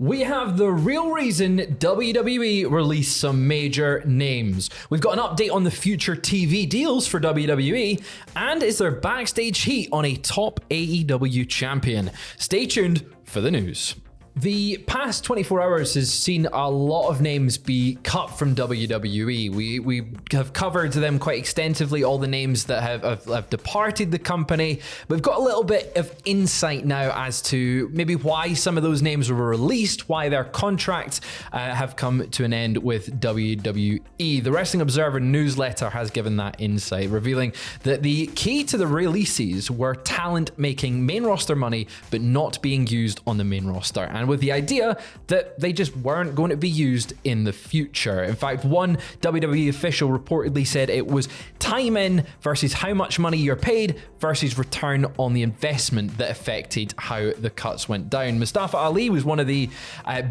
We have the real reason WWE released some major names. We've got an update on the future TV deals for WWE, and is there backstage heat on a top AEW champion? Stay tuned for the news. The past 24 hours has seen a lot of names be cut from WWE. We have covered them quite extensively, all the names that have departed the company. We've got a little bit of insight now as to maybe why some of those names were released, why their contracts have come to an end with WWE. The Wrestling Observer newsletter has given that insight, revealing that the key to the releases were talent making main roster money, but not being used on the main roster. And with the idea that they just weren't going to be used in the future. In fact, one WWE official reportedly said it was time in versus how much money you're paid versus return on the investment that affected how the cuts went down. Mustafa Ali was one of the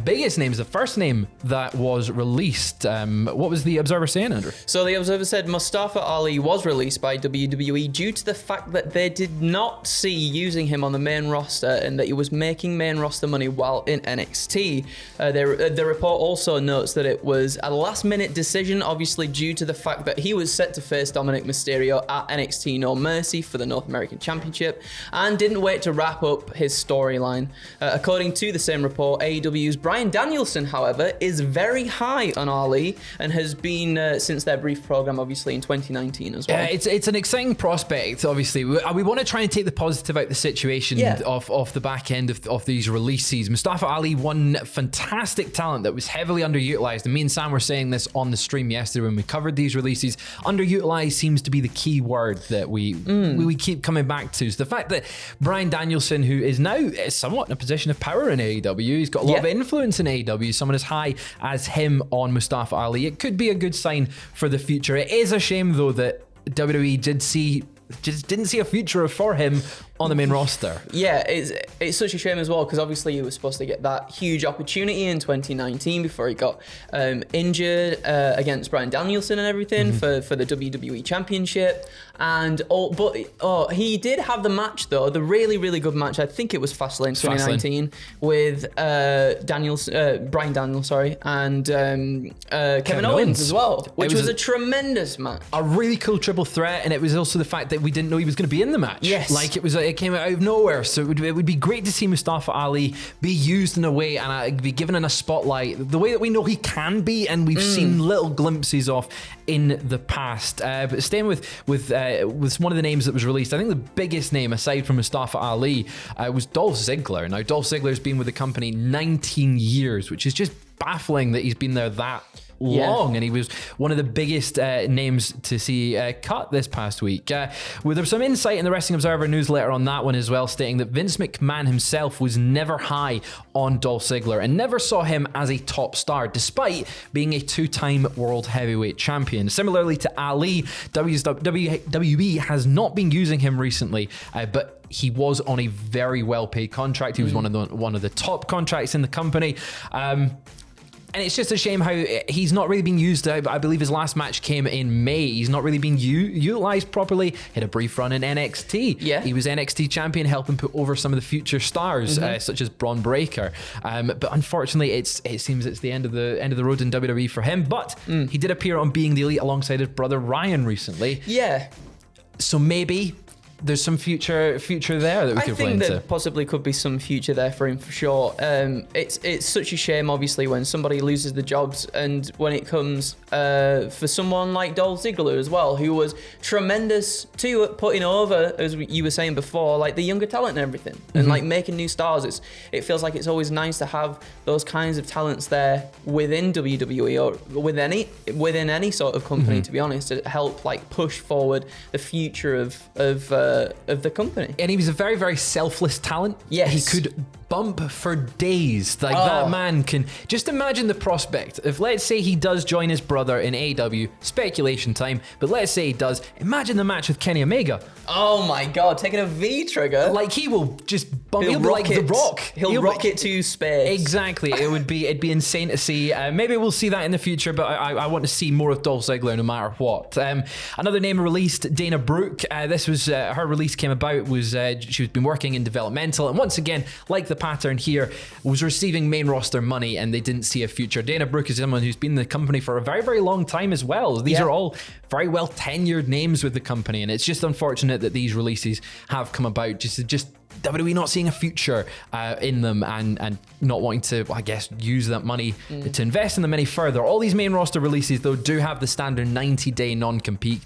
biggest names, the first name that was released. What was the Observer saying, Andrew? So the Observer said Mustafa Ali was released by WWE due to the fact that they did not see using him on the main roster and that he was making main roster money while in NXT. The report also notes that it was a last-minute decision, obviously due to the fact that he was set to face Dominic Mysterio at NXT No Mercy for the North American Championship and didn't wait to wrap up his storyline. According to the same report, AEW's Bryan Danielson, however, is very high on Ali and has been since their brief program, obviously, in 2019 as well. It's an exciting prospect, obviously. We want to try and take the positive out of the situation off the back end of these releases. Mustafa Ali, one fantastic talent that was heavily underutilized. And me and Sam were saying this on the stream yesterday when we covered these releases. Underutilized seems to be the key word that we keep coming back to. So the fact that Bryan Danielson, who is now somewhat in a position of power in AEW, he's got a lot of influence in AEW, someone as high as him on Mustafa Ali, it could be a good sign for the future. It is a shame, though, that WWE didn't see a future for him on the main roster. Yeah, it's such a shame as well, because obviously he was supposed to get that huge opportunity in 2019 before he got injured against Bryan Danielson and everything for the WWE Championship. But he did have the match, though, the really, really good match. I think it was Fastlane 2019 with Bryan Danielson, and Kevin Owens as well, which was a tremendous match. A really cool triple threat, and it was also the fact that we didn't know he was going to be in the match. Yes. Like, it came out of nowhere, so it would be great to see Mustafa Ali be used in a way and be given in a spotlight the way that we know he can be, and we've seen little glimpses of in the past. But staying with one of the names that was released, I think the biggest name aside from Mustafa Ali was Dolph Ziggler. Now, Dolph Ziggler's been with the company 19 years, which is just baffling that he's been there that long, and he was one of the biggest names to see cut this past week. There was some insight in the Wrestling Observer newsletter on that one as well, stating that Vince McMahon himself was never high on Dolph Ziggler and never saw him as a top star, despite being a two-time world heavyweight champion. Similarly to Ali, WWE has not been using him recently, but he was on a very well-paid contract. He was one of the top contracts in the company. And it's just a shame how he's not really being used. I believe his last match came in May. He's not really being utilized properly. Had a brief run in NXT. Yeah. He was NXT champion, helping put over some of the future stars, such as Braun Breaker. But unfortunately, it seems it's the end of the road in WWE for him. But he did appear on Being the Elite alongside his brother Ryan recently. Yeah. So maybe there's some future there that we could play into. I think there possibly could be some future there for him, for sure. It's such a shame, obviously, when somebody loses the jobs, and when it comes for someone like Dolph Ziggler as well, who was tremendous too at putting over, as you were saying before, like the younger talent and everything, and like making new stars. It feels like it's always nice to have those kinds of talents there within WWE or within any sort of company, to be honest, to help like push forward the future of the company. And he was a very, very selfless talent. Yes. He could bump for days. Like that man can just imagine the prospect. If let's say he does join his brother in AEW, speculation time, but let's say he does, imagine the match with Kenny Omega. Oh my God, taking a V trigger. Like he will just bump. He'll be like The Rock. He'll rock it to space. Exactly. It'd be insane to see. Maybe we'll see that in the future, but I want to see more of Dolph Ziggler no matter what. Another name released, Dana Brooke. This was her release came about was she's been working in developmental, and once again, like the pattern here was receiving main roster money and they didn't see a future. Dana Brooke is someone who's been in the company for a very, very long time as well. These are all very well tenured names with the company, and it's just unfortunate that these releases have come about just WWE not seeing a future in them and not wanting to, I guess, use that money to invest in them any further. All these main roster releases, though, do have the standard 90-day non-compete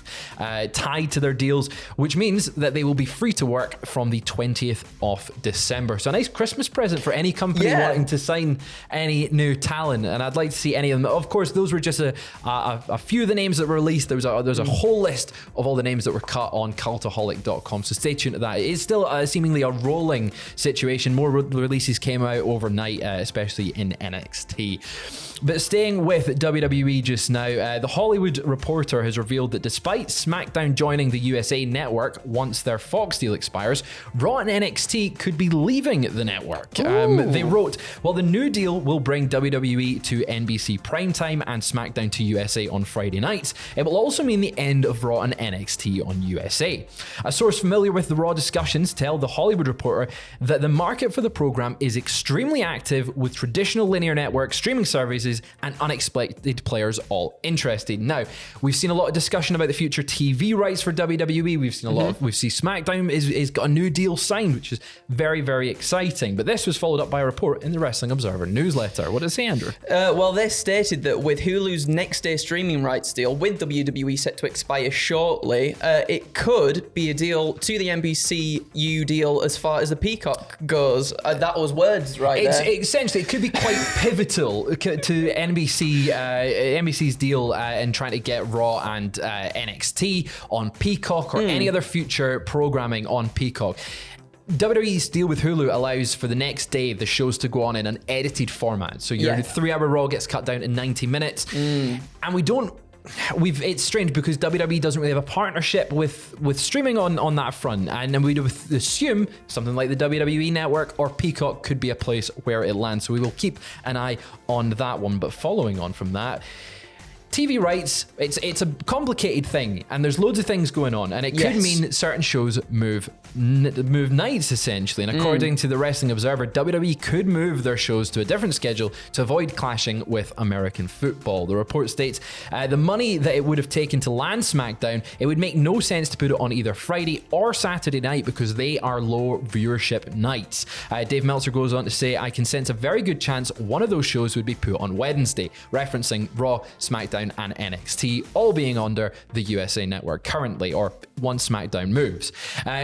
tied to their deals, which means that they will be free to work from the 20th of December. So a nice Christmas present for any company wanting to sign any new talent, and I'd like to see any of them. Of course, those were just a few of the names that were released. There's a whole list of all the names that were cut on cultaholic.com, so stay tuned to that. It is still seemingly a rolling situation. More releases came out overnight, especially in NXT. But staying with WWE just now, The Hollywood Reporter has revealed that despite SmackDown joining the USA network once their Fox deal expires, Raw and NXT could be leaving the network. They wrote, while the new deal will bring WWE to NBC Primetime and SmackDown to USA on Friday nights, it will also mean the end of Raw and NXT on USA. A source familiar with the Raw discussions tell The Hollywood Reporter that the market for the program is extremely active, with traditional linear network streaming services and unexpected players all interested. Now, we've seen a lot of discussion about the future TV rights for WWE. We've seen a lot of, we've seen SmackDown is got a new deal signed, which is very, very exciting. But this was followed up by a report in the Wrestling Observer newsletter. What did it say, Andrew? Well, they stated that with Hulu's next day streaming rights deal with WWE set to expire shortly, it could be a deal to the NBCU deal as far as the Peacock goes. That was words right there. Essentially, it could be quite pivotal to NBC's deal in trying to get Raw and NXT on Peacock or any other future programming on Peacock. WWE's deal with Hulu allows for the next day the shows to go on in an edited format. So your 3-hour Raw gets cut down to 90 minutes. And it's strange because WWE doesn't really have a partnership with streaming on that front, and then we'd assume something like the WWE Network or Peacock could be a place where it lands. So we will keep an eye on that one. But following on from that, TV rights, it's a complicated thing, and there's loads of things going on, and it could mean certain shows move nights, essentially. And according to the Wrestling Observer, WWE could move their shows to a different schedule to avoid clashing with American football. The report states the money that it would have taken to land SmackDown, it would make no sense to put it on either Friday or Saturday night because they are low viewership nights. Dave Meltzer goes on to say, I can sense a very good chance one of those shows would be put on Wednesday, referencing Raw, SmackDown and NXT, all being under the USA Network currently, or once SmackDown moves.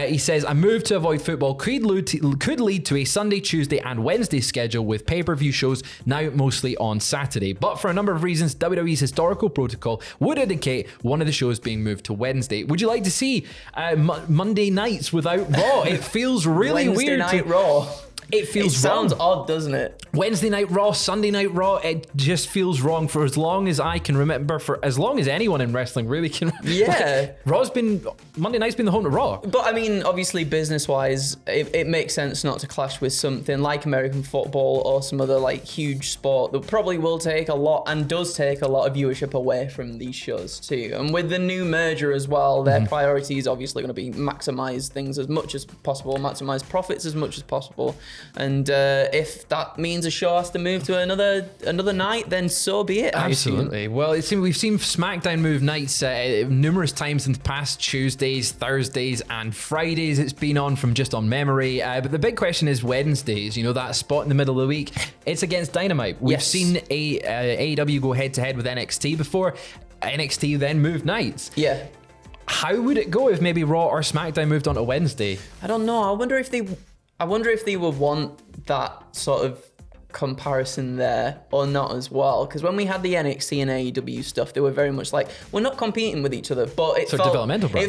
He says, a move to avoid football could lead to a Sunday, Tuesday and Wednesday schedule with pay-per-view shows now mostly on Saturday. But for a number of reasons, WWE's historical protocol would indicate one of the shows being moved to Wednesday. Would you like to see Monday nights without Raw? It feels really Wednesday weird. Night Raw. It sounds wrong. odd, doesn't it? Wednesday Night Raw, Sunday Night Raw, it just feels wrong for as long as I can remember, for as long as anyone in wrestling really can. Yeah. Monday night's been the home to Raw. But I mean, obviously business-wise, it makes sense not to clash with something like American football or some other like huge sport that probably will take a lot and does take a lot of viewership away from these shows too. And with the new merger as well, their priority is obviously going to be maximize things as much as possible, maximize profits as much as possible. And if that means a show has to move to another night, then so be it. Absolutely. Well, we've seen SmackDown move nights numerous times in the past, Tuesdays, Thursdays, and Fridays. It's been on from just on memory. But the big question is Wednesdays. You know, that spot in the middle of the week. It's against Dynamite. We've seen AEW go head to head with NXT before. NXT then moved nights. Yeah. How would it go if maybe Raw or SmackDown moved on to Wednesday? I don't know. I wonder if they would want that sort of comparison there or not as well, because when we had the NXT and AEW stuff, they were very much like, we're not competing with each other, but it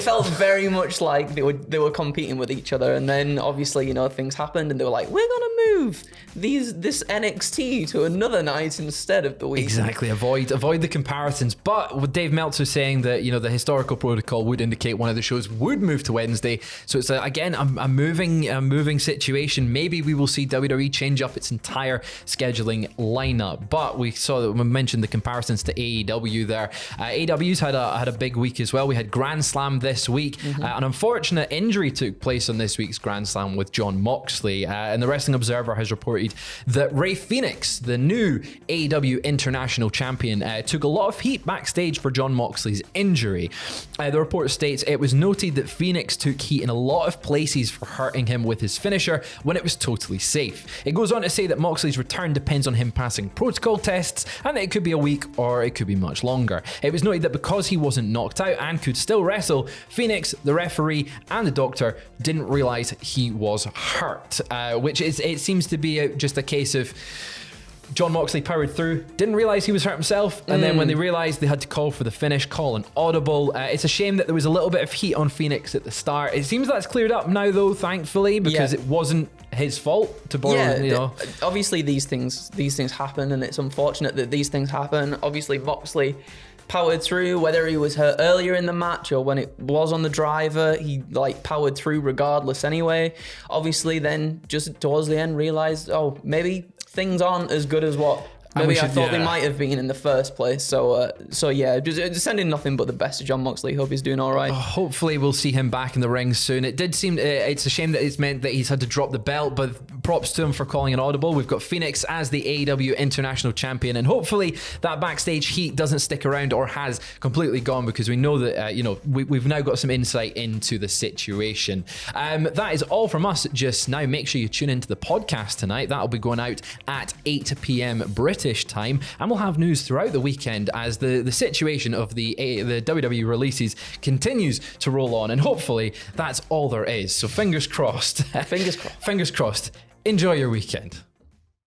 felt very much like they were competing with each other. And then obviously, you know, things happened and they were like, we're gonna move this NXT to another night instead of the week. Exactly. Avoid the comparisons. But with Dave Meltzer saying that, you know, the historical protocol would indicate one of the shows would move to Wednesday, so it's again a moving situation. Maybe we will see WWE change up its entire scheduling lineup. But we saw that we mentioned the comparisons to AEW there. AEW's had a big week as well. We had Grand Slam this week. An unfortunate injury took place on this week's Grand Slam with Jon Moxley. And the Wrestling Observer has reported that Rey Fenix, the new AEW International Champion, took a lot of heat backstage for Jon Moxley's injury. The report states it was noted that Fenix took heat in a lot of places for hurting him with his finisher when it was totally safe. It goes on to say that Moxley's return depends on him passing protocol tests and that it could be a week or it could be much longer. It was noted that because he wasn't knocked out and could still wrestle, Fenix, the referee, and the doctor didn't realize he was hurt, it seems to be just a case of Jon Moxley powered through, didn't realize he was hurt himself, and then when they realized they had to call for the finish, call an audible. It's a shame that there was a little bit of heat on Fenix at the start. It seems that's cleared up now, though, thankfully, because it wasn't his fault, to borrow, Obviously, these things happen, and it's unfortunate that these things happen. Obviously, Moxley powered through, whether he was hurt earlier in the match or when it was on the driver, he powered through regardless anyway. Obviously, then just towards the end realized, maybe things aren't as good as what maybe I thought they might have been in the first place. So just sending nothing but the best to Jon Moxley. Hope he's doing all right. Hopefully we'll see him back in the ring soon. It did seem, it's a shame that it's meant that he's had to drop the belt, but props to him for calling an audible. We've got Fenix as the AEW International Champion, and hopefully that backstage heat doesn't stick around or has completely gone, because we know that, we've now got some insight into the situation. That is all from us just now. Make sure you tune into the podcast tonight. That'll be going out at 8 p.m. British time, and we'll have news throughout the weekend as the situation of the WWE releases continues to roll on, and hopefully that's all there is. So fingers crossed. Fingers crossed. Fingers crossed. Enjoy your weekend.